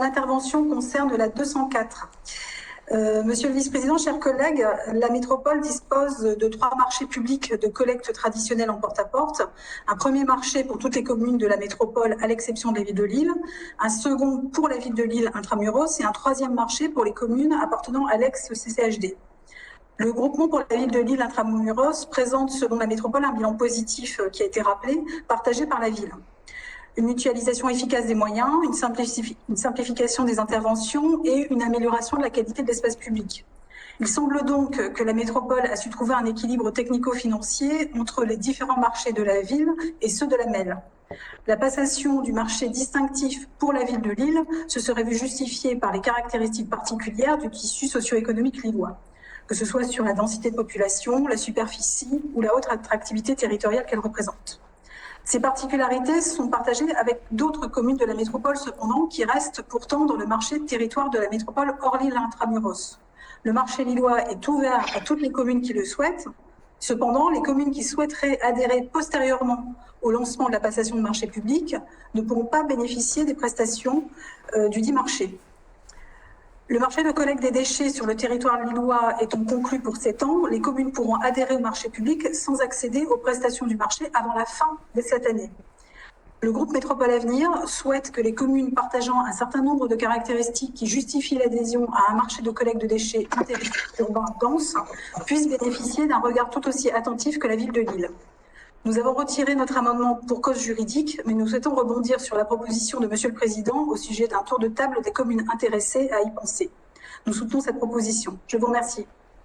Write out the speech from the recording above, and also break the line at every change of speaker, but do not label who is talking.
intervention concerne la 204. Monsieur le vice-président, chers collègues, la métropole dispose de 3 marchés publics de collecte traditionnelle en porte-à-porte. Un premier marché pour toutes les communes de la métropole, à l'exception de la ville de Lille. Un second pour la ville de Lille intramuros et un troisième marché pour les communes appartenant à l'ex-CCHD. Le groupement pour la ville de Lille intramuros présente, selon la métropole, un bilan positif qui a été rappelé, partagé par la ville. Une mutualisation efficace des moyens, une simplification des interventions et une amélioration de la qualité de l'espace public. Il semble donc que la métropole a su trouver un équilibre technico-financier entre les différents marchés de la ville et ceux de la MEL. La passation du marché distinctif pour la ville de Lille se serait vue justifiée par les caractéristiques particulières du tissu socio-économique lillois, que ce soit sur la densité de population, la superficie ou la haute attractivité territoriale qu'elle représente. Ces particularités sont partagées avec d'autres communes de la métropole cependant, qui restent pourtant dans le marché de territoire de la métropole hors Lille intramuros. Le marché lillois est ouvert à toutes les communes qui le souhaitent. Cependant, les communes qui souhaiteraient adhérer postérieurement au lancement de la passation de marché public ne pourront pas bénéficier des prestations du dit marché. Le marché de collecte des déchets sur le territoire lillois étant conclu pour 7 ans, les communes pourront adhérer au marché public sans accéder aux prestations du marché avant la fin de cette année. Le groupe Métropole Avenir souhaite que les communes partageant un certain nombre de caractéristiques qui justifient l'adhésion à un marché de collecte de déchets interurbain dense puissent bénéficier d'un regard tout aussi attentif que la ville de Lille. Nous avons retiré notre amendement pour cause juridique, mais nous souhaitons rebondir sur la proposition de Monsieur le Président au sujet d'un tour de table des communes intéressées à y penser. Nous soutenons cette proposition. Je vous remercie.